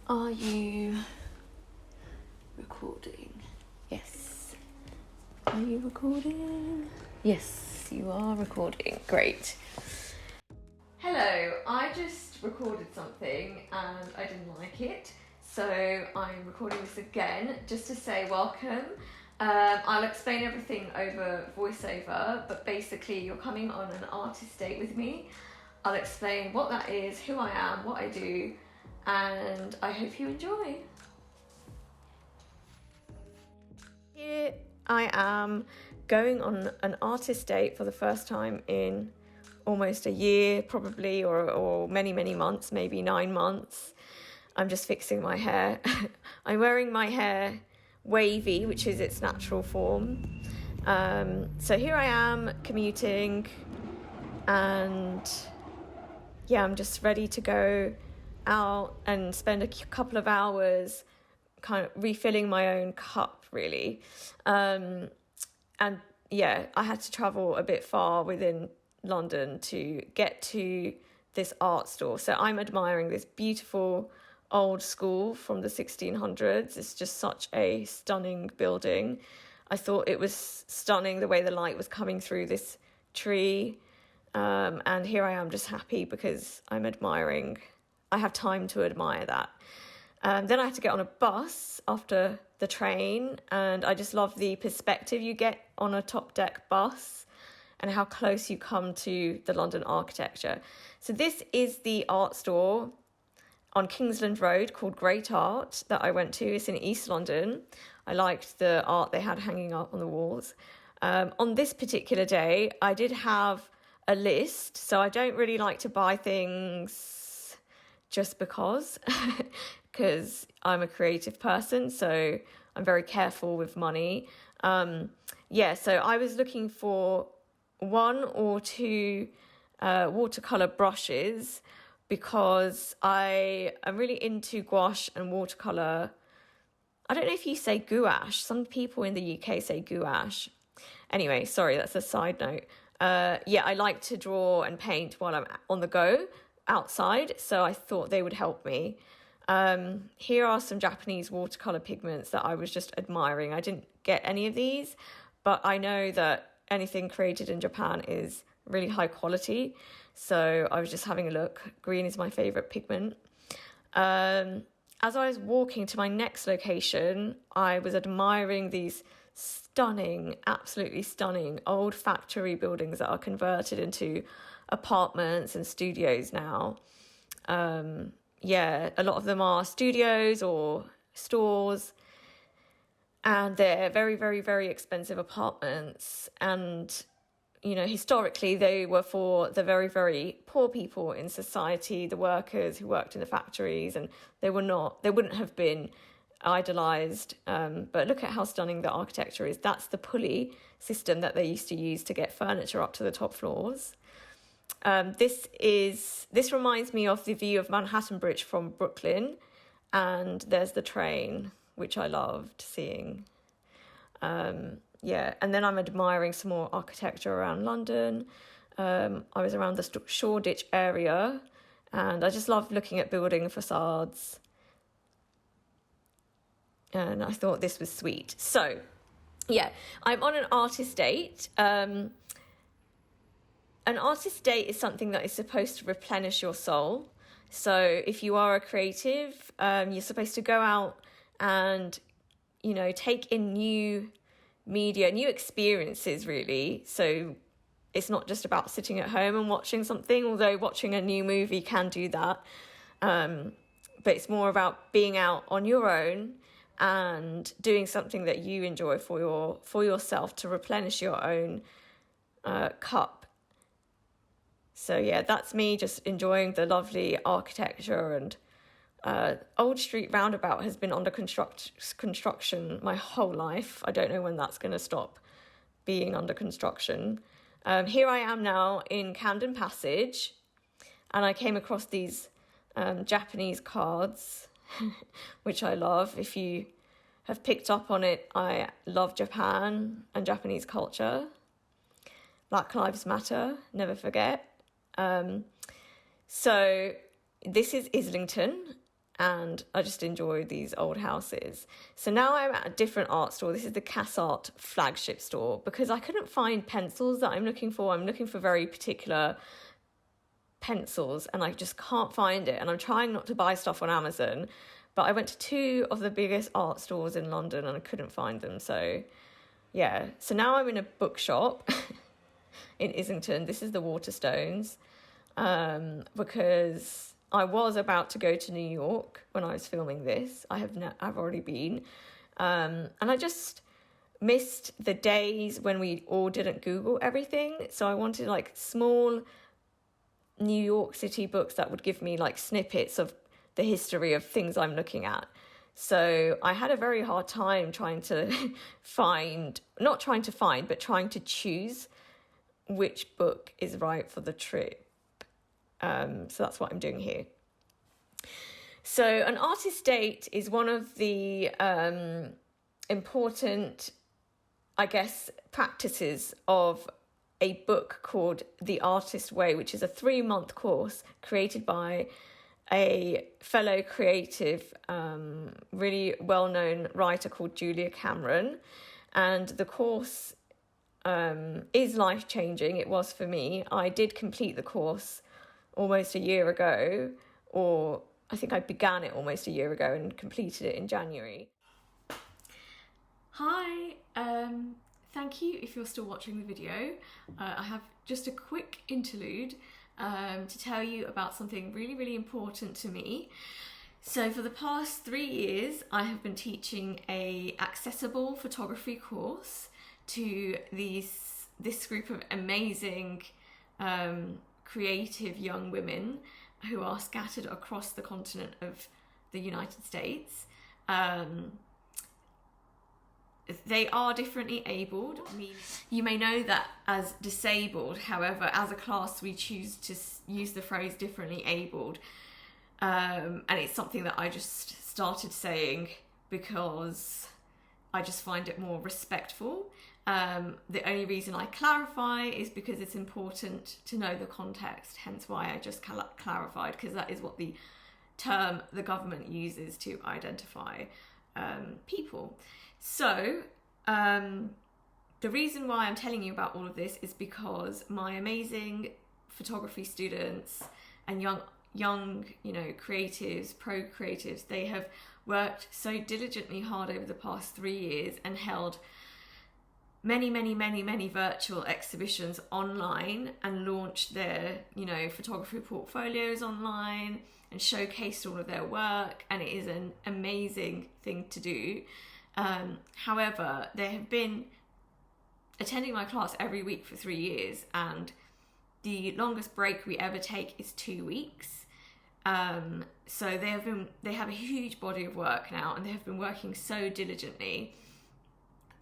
Are you recording? Yes. Are you recording? Yes, you are recording. Great. Hello, I just recorded something and I didn't like it, so I'm recording this again just to say welcome. I'll explain everything over voiceover, but basically you're coming on an artist date with me. I'll explain what that is, who I am, what I do, and I hope you enjoy. Here I am going on an artist date for the first time in almost a year, probably, or many months, maybe 9 months. I'm just fixing my hair. I'm wearing my hair wavy, which is its natural form. So here I am commuting, and yeah, I'm just ready to go out and spend a couple of hours kind of refilling my own cup, really. And yeah, I had to travel a bit far within London to get to this art store. So I'm admiring this beautiful old school from the 1600s. It's just such a stunning building. I thought it was stunning the way the light was coming through this tree. And here I am just happy because I have time to admire that. Then I had to get on a bus after the train, and I just love the perspective you get on a top deck bus and how close you come to the London architecture. So this is the art store on Kingsland Road called Great Art that I went to. It's in East London. I liked the art they had hanging up on the walls. On this particular day, I did have a list, so I don't really like to buy things just because I'm a creative person, so I'm very careful with money. So I was looking for 1 or 2 watercolor brushes because I am really into gouache and watercolor. I don't know if you say gouache. Some people in the UK say gouache. Anyway, sorry, that's a side note. I like to draw and paint while I'm on the go outside, so I thought they would help me. Here are some Japanese watercolor pigments that I was just admiring. I didn't get any of these, but I know that anything created in Japan is really high quality, so I was just having a look. Green is my favorite pigment. As I was walking to my next location, I was admiring these absolutely stunning old factory buildings that are converted into apartments and studios now. A lot of them are studios or stores, and they're very, very, very expensive apartments. And, historically they were for the very, very poor people in society, the workers who worked in the factories, and they wouldn't have been idolized. But look at how stunning the architecture is. That's the pulley system that they used to use to get furniture up to the top floors. This reminds me of the view of Manhattan Bridge from Brooklyn, and there's the train, which I loved seeing. And then I'm admiring some more architecture around London. I was around the Shoreditch area, and I just love looking at building facades. And I thought this was sweet. So, I'm on an artist date. An artist date is something that is supposed to replenish your soul. So if you are a creative, you're supposed to go out and, take in new media, new experiences, really. So it's not just about sitting at home and watching something, although watching a new movie can do that. But it's more about being out on your own and doing something that you enjoy for yourself to replenish your own cup. So that's me just enjoying the lovely architecture. And Old Street Roundabout has been under construction my whole life. I don't know when that's going to stop being under construction. Here I am now in Camden Passage, and I came across these Japanese cards, which I love. If you have picked up on it, I love Japan and Japanese culture. Black Lives Matter, never forget. So this is Islington, and I just enjoy these old houses. So now I'm at a different art store. This is the CasArt flagship store, because I couldn't find pencils that I'm looking for. I'm looking for very particular pencils and I just can't find it. And I'm trying not to buy stuff on Amazon, but I went to 2 of the biggest art stores in London and I couldn't find them. So yeah, so now I'm in a bookshop in Islington. This is the Waterstones, because I was about to go to New York when I was filming this. I've already been, and I just missed the days when we all didn't Google everything. So I wanted like small New York City books that would give me like snippets of the history of things I'm looking at. So I had a very hard time trying to trying to choose which book is right for the trip. So that's what I'm doing here. So an artist date is one of the important, I guess, practices of a book called The Artist Way, which is a 3-month course created by a fellow creative, really well-known writer called Julia Cameron. And the course is life-changing. It was for me. I did complete the course almost a year ago, or I think I began it almost a year ago and completed it in January. Hi, thank you if you're still watching the video. I have just a quick interlude to tell you about something really, really important to me. So for the past 3 years, I have been teaching a accessible photography course to this group of amazing creative young women who are scattered across the continent of the United States. They are differently abled. You may know that as disabled, however, as a class we choose to use the phrase differently abled. And it's something that I just started saying because I just find it more respectful. The only reason I clarify is because it's important to know the context, hence why I just clarified, because that is what the term the government uses to identify people. So the reason why I'm telling you about all of this is because my amazing photography students and young creatives, pro creatives, they have worked so diligently hard over the past 3 years and held many virtual exhibitions online and launched their photography portfolios online and showcased all of their work, and it is an amazing thing to do. However, they have been attending my class every week for 3 years, and the longest break we ever take is 2 weeks. So they have a huge body of work now, and they have been working so diligently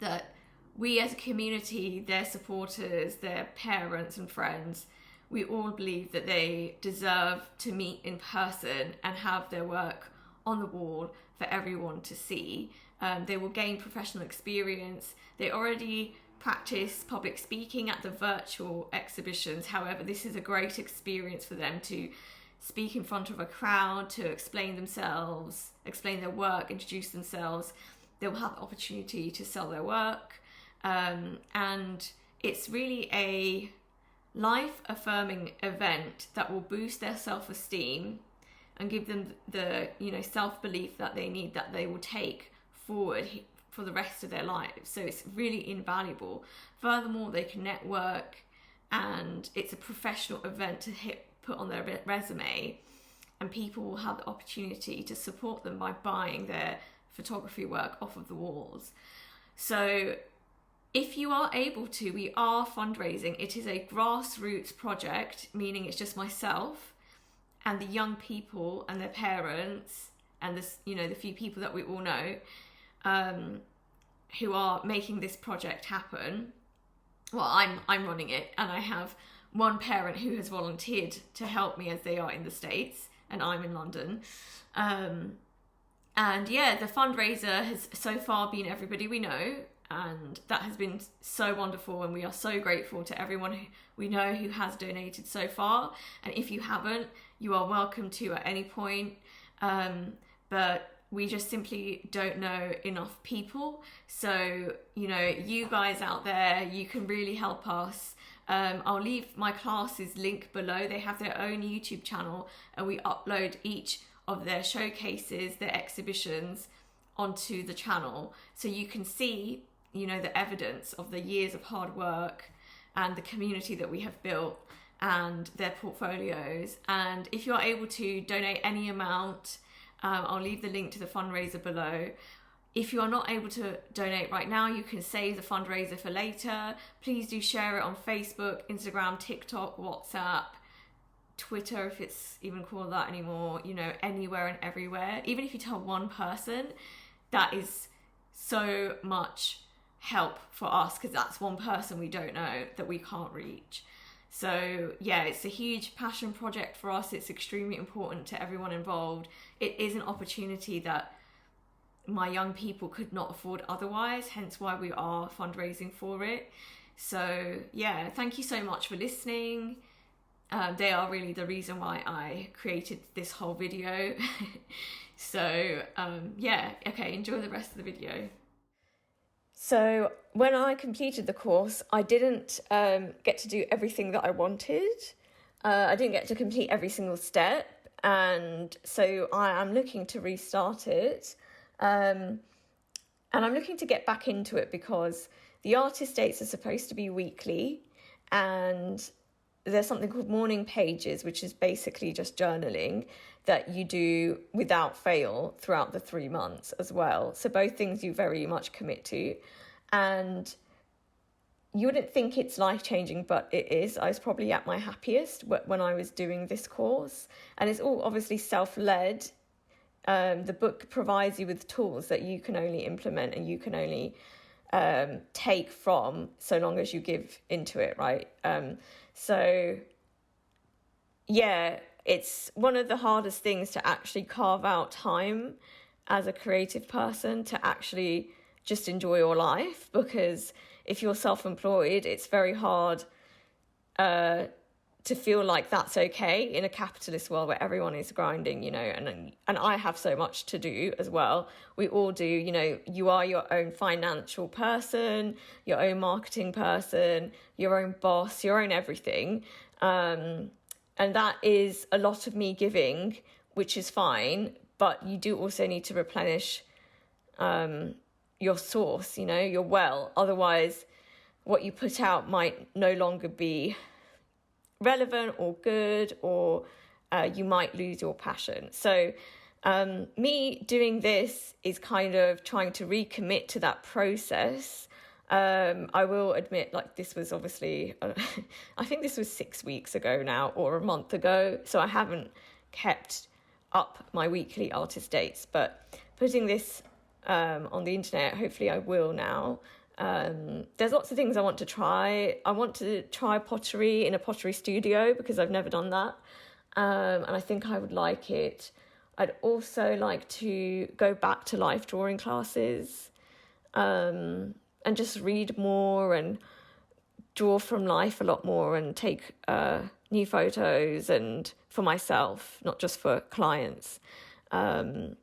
that we as a community, their supporters, their parents and friends, we all believe that they deserve to meet in person and have their work on the wall for everyone to see. They will gain professional experience. They already practice public speaking at the virtual exhibitions. However, this is a great experience for them to speak in front of a crowd, to explain themselves, explain their work, introduce themselves. They will have the opportunity to sell their work. And it's really a life-affirming event that will boost their self-esteem and give them the self-belief that they need, that they will take forward for the rest of their lives. So it's really invaluable. Furthermore, they can network, and it's a professional event to put on their resume, and people will have the opportunity to support them by buying their photography work off of the walls. So if you are able to, we are fundraising. It is a grassroots project, meaning it's just myself and the young people and their parents and the few people that we all know who are making this project happen. Well, I'm running it, and I have one parent who has volunteered to help me as they are in the States and I'm in London. And yeah, the fundraiser has so far been everybody we know, and that has been so wonderful, and we are so grateful to everyone who we know who has donated so far. And if you haven't, you are welcome to at any point. but we just simply don't know enough people. So, you know, you guys out there, you can really help us. I'll leave my classes link below. They have their own YouTube channel, and we upload each of their showcases, their exhibitions onto the channel. So you can see, you know, the evidence of the years of hard work and the community that we have built and their portfolios. And if you're able to donate any amount, I'll leave the link to the fundraiser below. If you are not able to donate right now, you can save the fundraiser for later. Please do share it on Facebook, Instagram, TikTok, WhatsApp, Twitter, if it's even called that anymore, you know, anywhere and everywhere. Even if you tell one person, that is so much help for us, because that's one person we don't know that we can't reach. So yeah, it's a huge passion project for us. It's extremely important to everyone involved. It is an opportunity that my young people could not afford otherwise, hence why we are fundraising for it. So yeah, thank you so much for listening. They are really the reason why I created this whole video. So yeah, okay, enjoy the rest of the video. So when I completed the course, I didn't get to do everything that I wanted. I didn't get to complete every single step, and so I am looking to restart it. And I'm looking to get back into it because the artist dates are supposed to be weekly, and there's something called morning pages, which is basically just journaling that you do without fail throughout the 3 months as well. So both things you very much commit to. And you wouldn't think it's life-changing, but it is. I was probably at my happiest when I was doing this course. And it's all obviously self-led. The book provides you with tools that you can only implement and you can only take from so long as you give into it, right? So yeah, it's one of the hardest things to actually carve out time as a creative person to actually just enjoy your life, because if you're self-employed, it's very hard to feel like that's okay in a capitalist world where everyone is grinding, you know, and I have so much to do as well. We all do, you know. You are your own financial person, your own marketing person, your own boss, your own everything. And that is a lot of me giving, which is fine, but you do also need to replenish your source, you know, your well. Otherwise, what you put out might no longer be relevant or good, or you might lose your passion. So me doing this is kind of trying to recommit to that process. I will admit, like, this was obviously I think this was 6 weeks ago now, or a month ago, so I haven't kept up my weekly artist dates, but putting this on the internet, hopefully I will now. There's lots of things I want to try. I want to try pottery in a pottery studio because I've never done that. And I think I would like it. I'd also like to go back to life drawing classes, and just read more and draw from life a lot more and take new photos, and for myself, not just for clients, and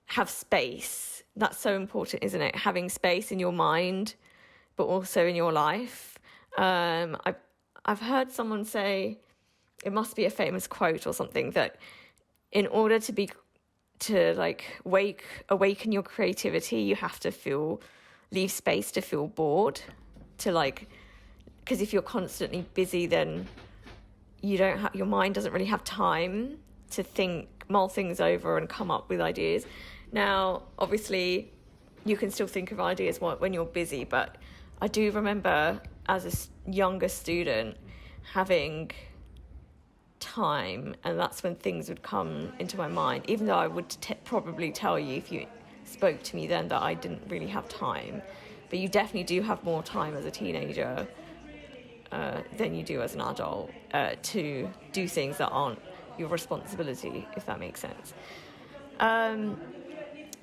have space. That's so important, isn't it? Having space in your mind, but also in your life. I've heard someone say, it must be a famous quote or something, that in order to awaken your creativity, you have to leave space to feel bored, because if you're constantly busy, then your mind doesn't really have time to mull things over and come up with ideas. Now, obviously, you can still think of ideas when you're busy, but I do remember as a younger student having time, and that's when things would come into my mind, even though I would probably tell you if you spoke to me then that I didn't really have time. But you definitely do have more time as a teenager than you do as an adult to do things that aren't your responsibility, if that makes sense.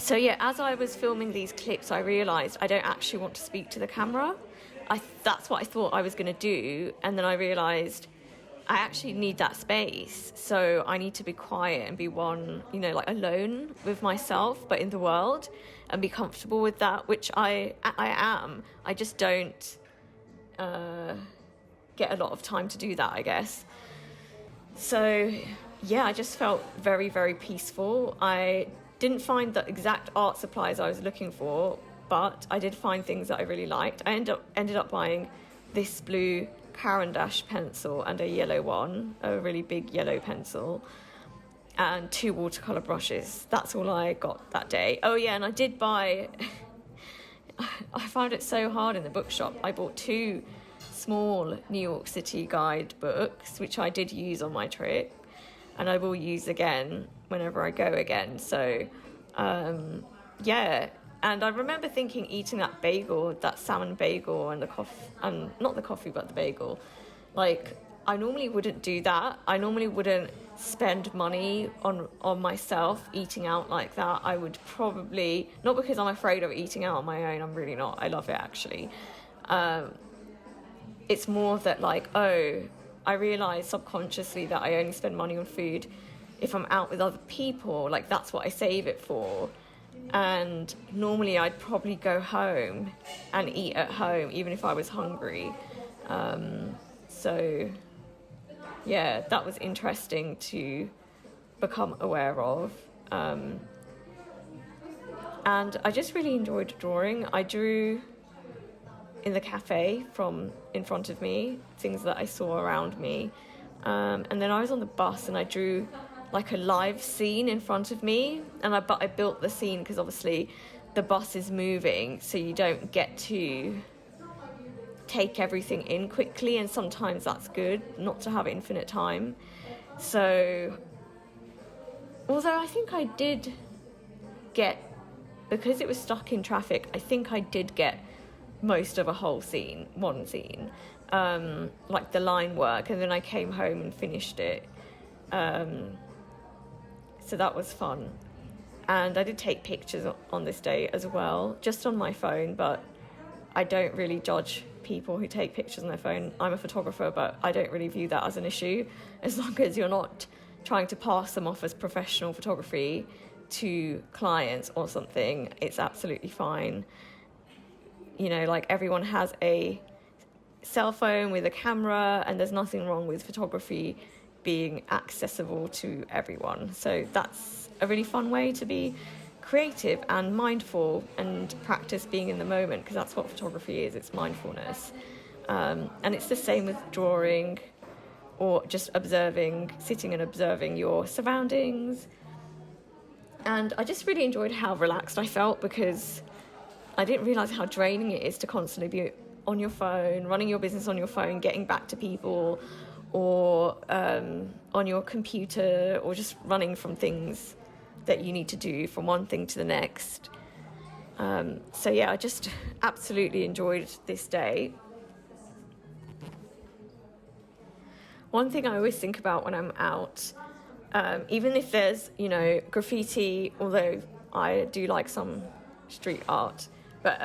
So yeah, as I was filming these clips, I realised I don't actually want to speak to the camera. That's what I thought I was going to do, and then I realised I actually need that space. So I need to be quiet and be like alone with myself, but in the world, and be comfortable with that, which I am. I just don't get a lot of time to do that, I guess. So yeah, I just felt very, very peaceful. I didn't find the exact art supplies I was looking for, but I did find things that I really liked. I ended up buying this blue Caran d'Ache pencil and a yellow one, a really big yellow pencil, and 2 watercolour brushes. That's all I got that day. Oh yeah, and I did buy... I found it so hard in the bookshop. I bought 2 small New York City guide books, which I did use on my trip, and I will use again whenever I go again. So yeah, and I remember thinking, eating that bagel, that salmon bagel, and the coffee, and not the coffee but the bagel, like, I normally wouldn't do that. I normally wouldn't spend money on myself eating out like that. I would probably, not because I'm afraid of eating out on my own, I'm really not, I love it actually. It's more that, like, I realise subconsciously that I only spend money on food if I'm out with other people. Like, that's what I save it for. And normally I'd probably go home and eat at home, even if I was hungry. So yeah, that was interesting to become aware of. And I just really enjoyed drawing. I drew in the cafe from in front of me, things that I saw around me. And then I was on the bus and I drew like a live scene in front of me. But I built the scene because obviously the bus is moving, so you don't get to take everything in quickly, and sometimes that's good not to have infinite time. So although I think I did get, because it was stuck in traffic, I think I did get most of a whole scene, one scene, like the line work, and then I came home and finished it. So that was fun. And I did take pictures on this day as well, just on my phone, but I don't really judge people who take pictures on their phone. I'm a photographer, but I don't really view that as an issue. As long as you're not trying to pass them off as professional photography to clients or something, it's absolutely fine. You know, like, everyone has a cell phone with a camera, and there's nothing wrong with photography being accessible to everyone. So that's a really fun way to be creative and mindful and practice being in the moment, because that's what photography is. It's mindfulness. And it's the same with drawing, or just observing, sitting and observing your surroundings. And I just really enjoyed how relaxed I felt, because I didn't realise how draining it is to constantly be on your phone, running your business on your phone, getting back to people, or on your computer, or just running from things that you need to do from one thing to the next. So yeah, I just absolutely enjoyed this day. One thing I always think about when I'm out, even if there's, graffiti, although I do like some street art, but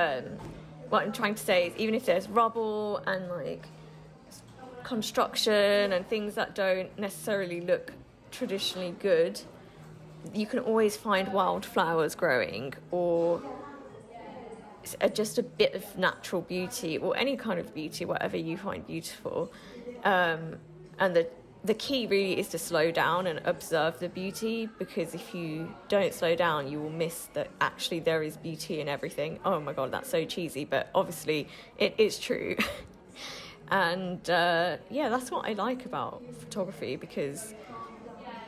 what I'm trying to say is, even if there's rubble and like construction and things that don't necessarily look traditionally good, you can always find wildflowers growing, or just a bit of natural beauty, or any kind of beauty, whatever you find beautiful. And the key really is to slow down and observe the beauty, because if you don't slow down, you will miss that actually there is beauty in everything. Oh my God, that's so cheesy, but obviously it is true. And yeah, that's what I like about photography, because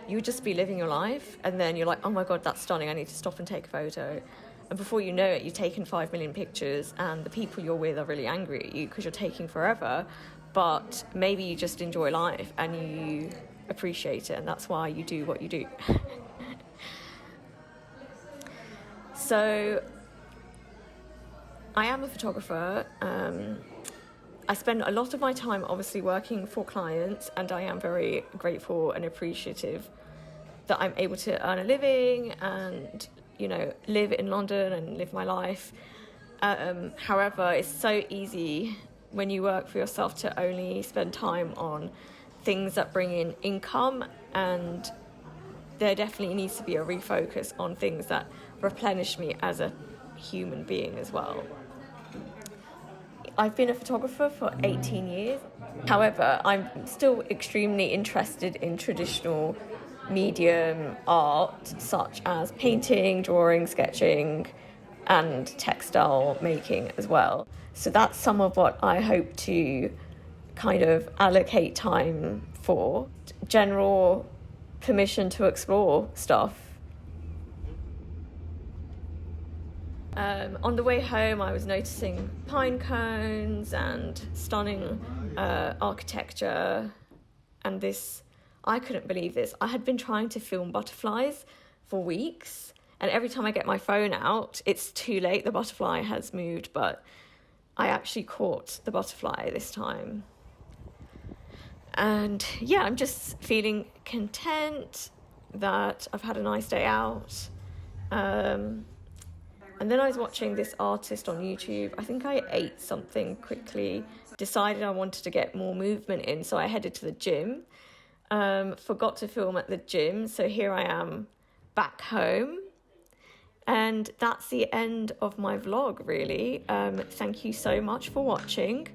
you would just be living your life, and then you're like, oh my God, that's stunning, I need to stop and take a photo. And before you know it, you've taken 5 million pictures, and the people you're with are really angry at you because you're taking forever. But maybe you just enjoy life and you appreciate it, and that's why you do what you do. So I am a photographer. I spend a lot of my time obviously working for clients, and I am very grateful and appreciative that I'm able to earn a living and, live in London and live my life. However, it's so easy when you work for yourself to only spend time on things that bring in income, and there definitely needs to be a refocus on things that replenish me as a human being as well. I've been a photographer for 18 years. However, I'm still extremely interested in traditional medium art, such as painting, drawing, sketching, and textile making as well. So that's some of what I hope to kind of allocate time for. General permission to explore stuff. On the way home, I was noticing pine cones and stunning architecture, and this, I couldn't believe this. I had been trying to film butterflies for weeks, and every time I get my phone out, it's too late, the butterfly has moved, but I actually caught the butterfly this time. And yeah, I'm just feeling content that I've had a nice day out. And then I was watching this artist on YouTube. I think I ate something quickly, decided I wanted to get more movement in, so I headed to the gym. Forgot to film at the gym, so here I am back home. And that's the end of my vlog, really. Thank you so much for watching.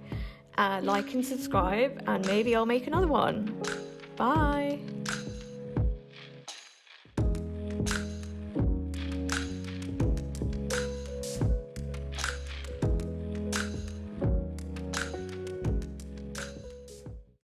Like and subscribe, and maybe I'll make another one. Bye.